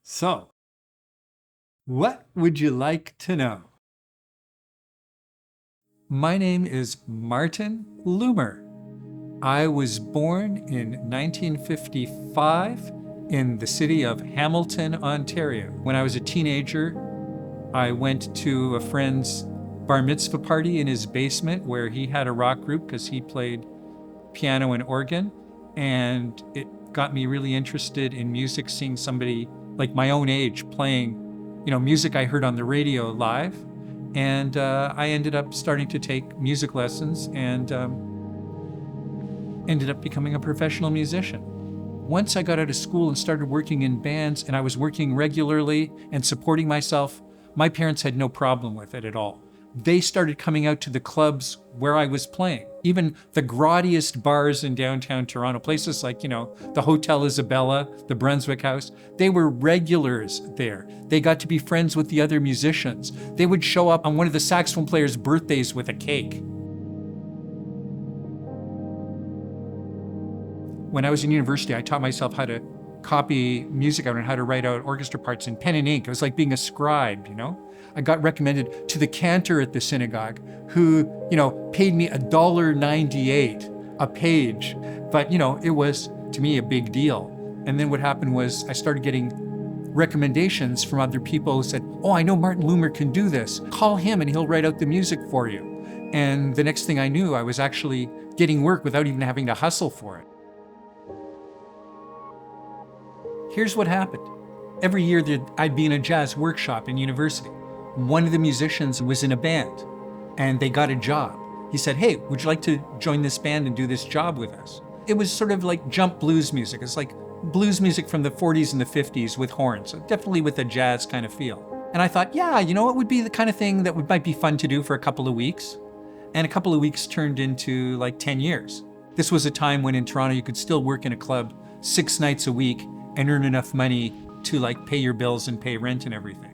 So, what would you like to know? My name is Martin Loomer. I was born in 1955 in the city of Hamilton, Ontario. When I was a teenager, I went to a friend's bar mitzvah party in his basement where he had a rock group because he played piano and organ. And it got me really interested in music, seeing somebody like my own age playing, music I heard on the radio live. And I ended up starting to take music lessons and ended up becoming a professional musician. Once I got out of school and started working in bands, and I was working regularly and supporting myself, my parents had no problem with it at all. They started coming out to the clubs where I was playing, even the grottiest bars in downtown Toronto, places like, the Hotel Isabella, the Brunswick House. They were regulars there. They got to be friends with the other musicians. They would show up on one of the saxophone players' birthdays with a cake. When I was in university, I taught myself how to copy music out and how to write out orchestra parts in pen and ink. It was like being a scribe, I got recommended to the cantor at the synagogue who, paid me $1.98 a page. But, it was, to me, a big deal. And then what happened was I started getting recommendations from other people who said, oh, I know Martin Loomer can do this. Call him and he'll write out the music for you. And the next thing I knew, I was actually getting work without even having to hustle for it. Here's what happened. Every year I'd be in a jazz workshop in university. One of the musicians was in a band and they got a job. He said, hey, would you like to join this band and do this job with us? It was sort of like jump blues music. It's like blues music from the 40s and the 50s with horns, so definitely with a jazz kind of feel. And I thought, yeah, it would be the kind of thing that might be fun to do for a couple of weeks. And a couple of weeks turned into like 10 years. This was a time when in Toronto you could still work in a club 6 nights a week and earn enough money to pay your bills and pay rent and everything.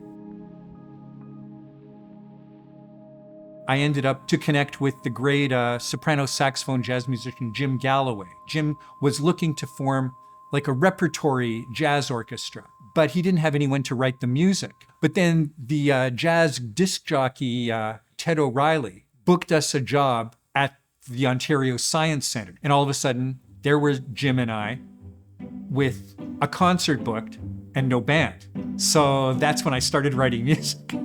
I ended up to connect with the great soprano saxophone jazz musician Jim Galloway. Jim was looking to form a repertory jazz orchestra, but he didn't have anyone to write the music. But then the jazz disc jockey Ted O'Reilly booked us a job at the Ontario Science Centre. And all of a sudden, there was Jim and I with a concert booked and no band. So that's when I started writing music.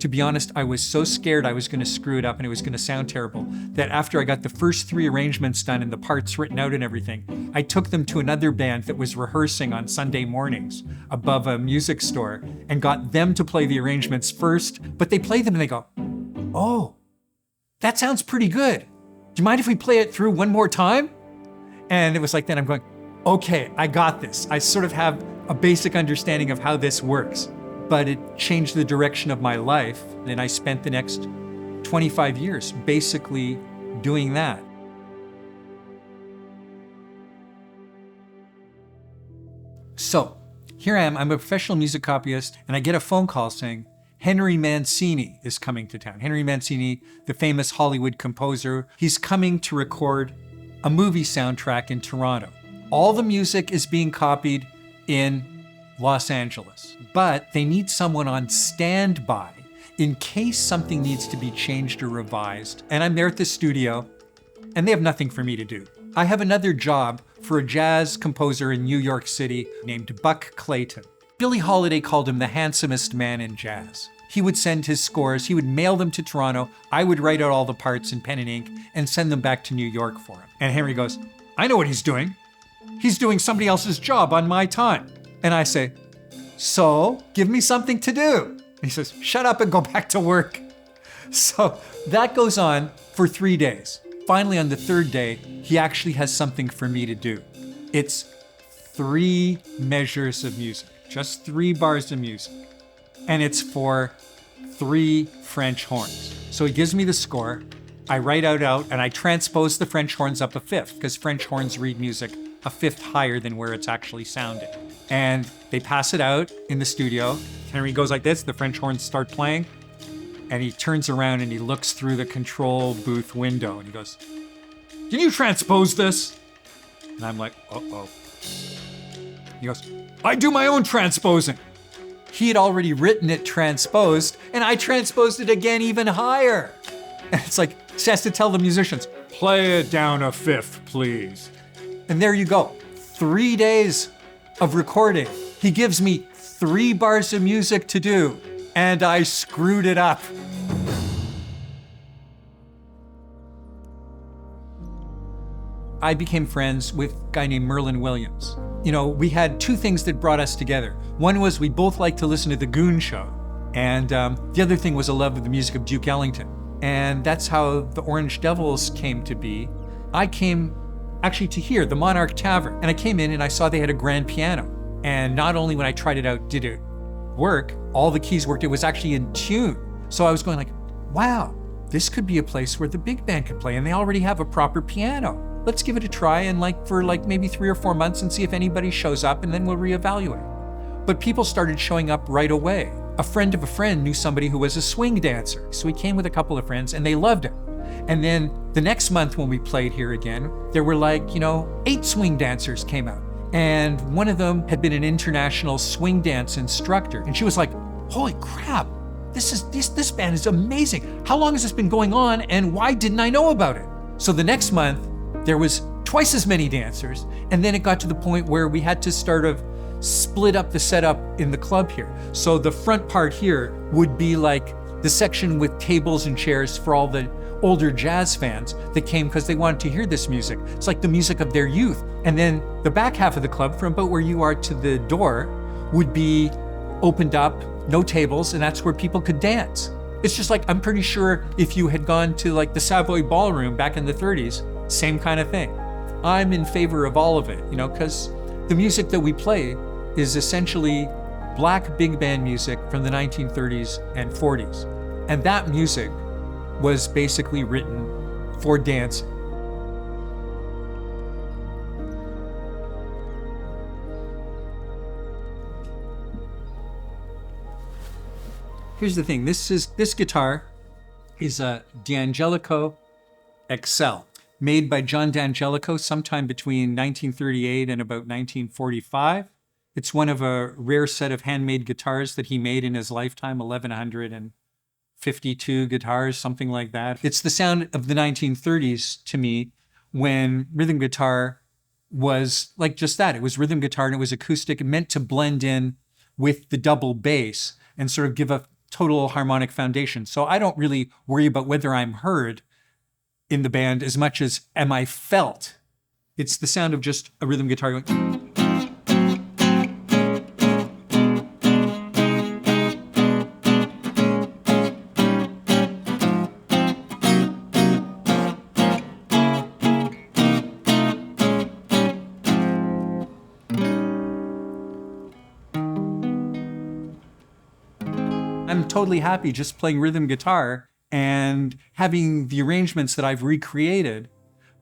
To be honest, I was so scared I was going to screw it up and it was going to sound terrible that after I got the first 3 arrangements done and the parts written out and everything, I took them to another band that was rehearsing on Sunday mornings above a music store and got them to play the arrangements first. But they play them and they go, oh, that sounds pretty good. Do you mind if we play it through one more time? And it was like then I'm going, okay, I got this. I sort of have a basic understanding of how this works. But it changed the direction of my life, and I spent the next 25 years basically doing that. So here I am, I'm a professional music copyist, and I get a phone call saying, Henry Mancini is coming to town. Henry Mancini, the famous Hollywood composer, he's coming to record a movie soundtrack in Toronto. All the music is being copied in Los Angeles, but they need someone on standby in case something needs to be changed or revised. And I'm there at the studio, and they have nothing for me to do. I have another job for a jazz composer in New York City named Buck Clayton. Billie Holiday called him the handsomest man in jazz. He would send his scores, he would mail them to Toronto, I would write out all the parts in pen and ink and send them back to New York for him. And Henry goes, I know what he's doing. He's doing somebody else's job on my time. And I say, so give me something to do. And he says, shut up and go back to work. So that goes on for 3 days. Finally, on the 3rd day, he actually has something for me to do. It's 3 measures of music, just 3 bars of music. And it's for 3 French horns. So he gives me the score, I write out, and I transpose the French horns up a 5th, because French horns read music a 5th higher than where it's actually sounding. And they pass it out in the studio. Henry goes like this, the French horns start playing, and he turns around and he looks through the control booth window and he goes, can you transpose this? And I'm like, uh-oh. He goes, I do my own transposing. He had already written it transposed, and I transposed it again even higher. And it's like, he has to tell the musicians, play it down a fifth, please. And there you go. 3 days of recording. He gives me 3 bars of music to do, and I screwed it up. I became friends with a guy named Merlin Williams. You know, we had 2 things that brought us together. One was we both liked to listen to The Goon Show, and the other thing was a love of the music of Duke Ellington. And that's how the Orange Devils came to be. I came actually to hear the Monarch Tavern, and I came in and I saw they had a grand piano. And not only when I tried it out did it work, all the keys worked, it was actually in tune. So I was going like, wow, this could be a place where the big band could play, and they already have a proper piano. Let's give it a try and for maybe 3 or 4 months and see if anybody shows up, and then we'll reevaluate. But people started showing up right away. A friend of a friend knew somebody who was a swing dancer. So he came with a couple of friends and they loved it. And then the next month when we played here again, there were 8 swing dancers came out. And one of them had been an international swing dance instructor. And she was like, holy crap, this band is amazing. How long has this been going on and why didn't I know about it? So the next month, there was twice as many dancers. And then it got to the point where we had to split up the setup in the club here. So the front part here would be like the section with tables and chairs for all the older jazz fans that came because they wanted to hear this music. It's like the music of their youth. And then the back half of the club, from about where you are to the door, would be opened up, no tables, and that's where people could dance. It's just like, I'm pretty sure if you had gone to the Savoy Ballroom back in the 30s, same kind of thing. I'm in favor of all of it, because the music that we play is essentially black big band music from the 1930s and 40s. And that music was basically written for dancing. Here's the thing, this guitar is a D'Angelico XL, made by John D'Angelico sometime between 1938 and about 1945. It's one of a rare set of handmade guitars that he made in his lifetime, 1,152 guitars, something like that. It's the sound of the 1930s to me, when rhythm guitar was like just that. It was rhythm guitar and it was acoustic, meant to blend in with the double bass and sort of give a total harmonic foundation. So I don't really worry about whether I'm heard in the band as much as am I felt. It's the sound of just a rhythm guitar going. I'm totally happy just playing rhythm guitar and having the arrangements that I've recreated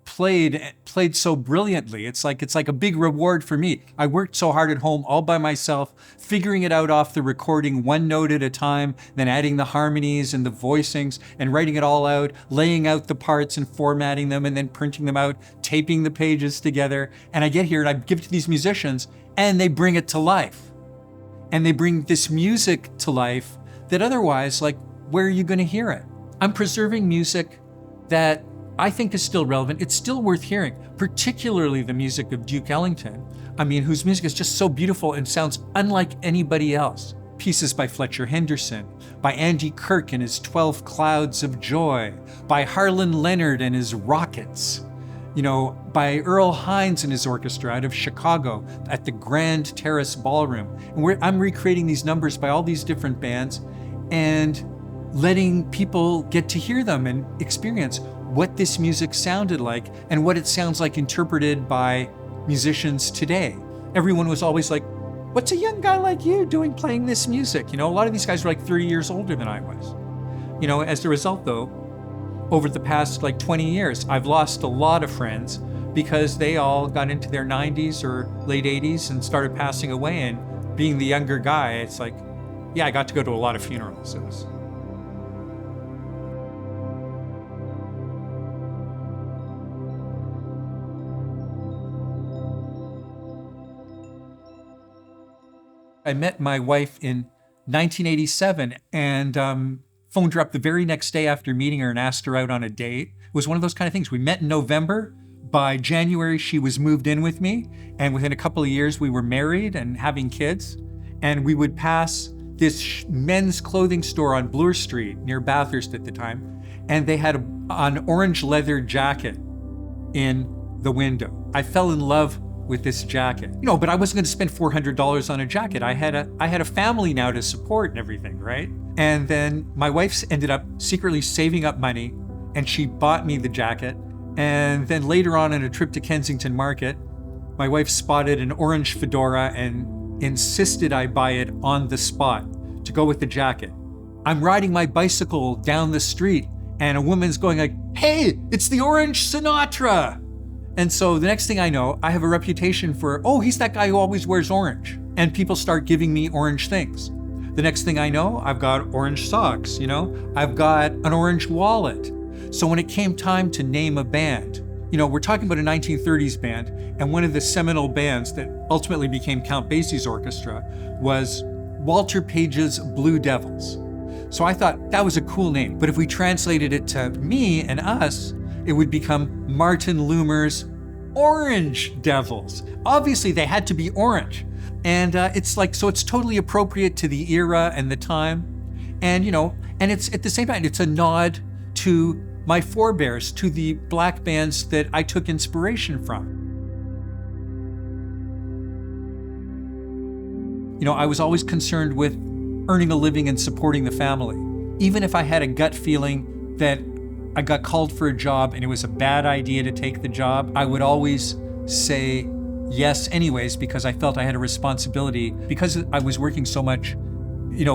played so brilliantly. It's like a big reward for me. I worked so hard at home all by myself, figuring it out off the recording, one note at a time, then adding the harmonies and the voicings and writing it all out, laying out the parts and formatting them and then printing them out, taping the pages together. And I get here and I give it to these musicians and they bring it to life. And they bring this music to life that otherwise, where are you going to hear it? I'm preserving music that I think is still relevant. It's still worth hearing, particularly the music of Duke Ellington. Whose music is just so beautiful and sounds unlike anybody else. Pieces by Fletcher Henderson, by Andy Kirk and his 12 Clouds of Joy, by Harlan Leonard and his Rockets, by Earl Hines and his orchestra out of Chicago at the Grand Terrace Ballroom. And I'm recreating these numbers by all these different bands and letting people get to hear them and experience what this music sounded like and what it sounds like interpreted by musicians today. Everyone was always like, what's a young guy like you doing playing this music? A lot of these guys were 30 years older than I was. As a result though, over the past 20 years, I've lost a lot of friends because they all got into their 90s or late 80s and started passing away. And being the younger guy, it's I got to go to a lot of funerals. I met my wife in 1987, and phoned her up the very next day after meeting her and asked her out on a date. It was one of those kind of things. We met in November. By January, she was moved in with me, and within a couple of years, we were married and having kids. And we would pass this men's clothing store on Bloor Street near Bathurst at the time, and they had an orange leather jacket in the window. I fell in love with this jacket, but I wasn't going to spend $400 on a jacket. I had a family now to support and everything, right? And then my wife ended up secretly saving up money, and she bought me the jacket. And then later on in a trip to Kensington Market, my wife spotted an orange fedora and insisted I buy it on the spot to go with the jacket. I'm riding my bicycle down the street and a woman's going like, "Hey, it's the Orange Sinatra." And so the next thing I know, I have a reputation for, oh, he's that guy who always wears orange. And people start giving me orange things. The next thing I know, I've got orange socks, I've got an orange wallet. So when it came time to name a band, we're talking about a 1930s band, and one of the seminal bands that ultimately became Count Basie's orchestra was Walter Page's Blue Devils. So I thought that was a cool name, but if we translated it to me and us, it would become Martin Loomer's Orange Devils. Obviously, they had to be orange. And it's totally appropriate to the era and the time. And, and it's at the same time, it's a nod to my forebears, to the black bands that I took inspiration from. I was always concerned with earning a living and supporting the family. Even if I had a gut feeling that I got called for a job and it was a bad idea to take the job, I would always say yes anyways, because I felt I had a responsibility, because I was working so much,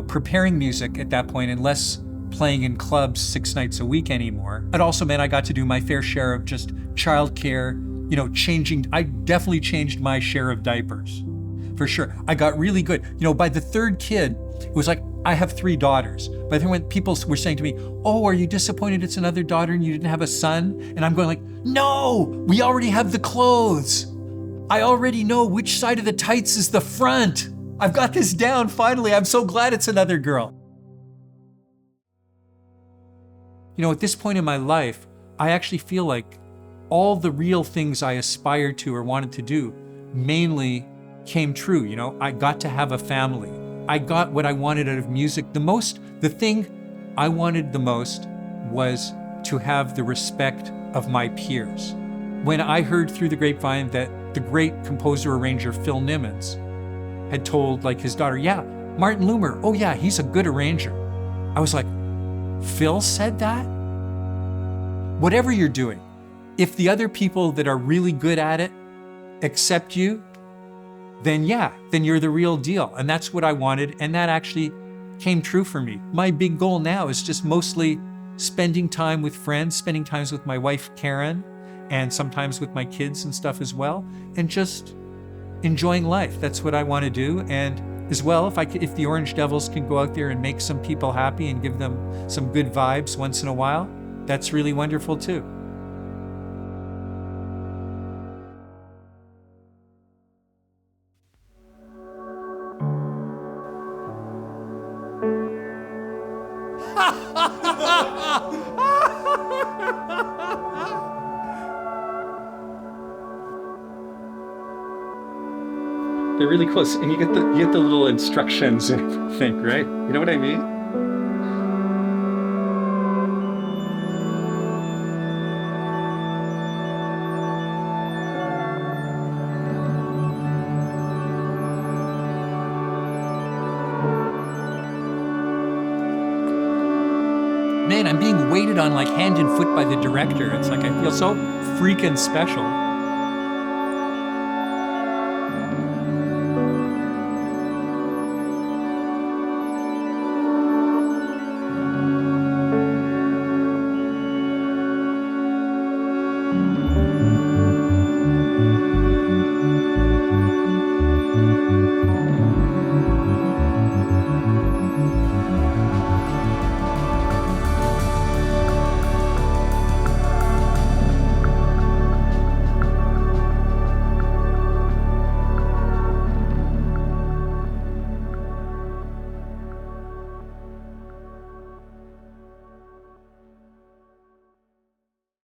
preparing music at that point and less playing in clubs 6 nights a week anymore. It also meant I got to do my fair share of just childcare, I definitely changed my share of diapers, for sure. I got really good. By the third kid, it was like, I have 3 daughters. By the time when people were saying to me, "Oh, are you disappointed it's another daughter and you didn't have a son?" And I'm going like, "No, we already have the clothes. I already know which side of the tights is the front. I've got this down finally. I'm so glad it's another girl." At this point in my life, I actually feel like all the real things I aspired to or wanted to do mainly came true. I got to have a family. I got what I wanted out of music. The thing I wanted the most was to have the respect of my peers. When I heard through the grapevine that the great composer-arranger Phil Nimmons had told his daughter, "Yeah, Martin Loomer, oh yeah, he's a good arranger." I was like, Phil said that? Whatever you're doing, if the other people that are really good at it accept you, then you're the real deal. And that's what I wanted. And that actually came true for me. My big goal now is just mostly spending time with friends, spending times with my wife, Karen, and sometimes with my kids and stuff as well, and just enjoying life. That's what I want to do. And as well, if the Orange Devils can go out there and make some people happy and give them some good vibes once in a while, that's really wonderful too. They're really close, and you get the little instructions and everything, right? You know what I mean? Man, I'm being waited on like hand and foot by the director. It's like I feel so freaking special.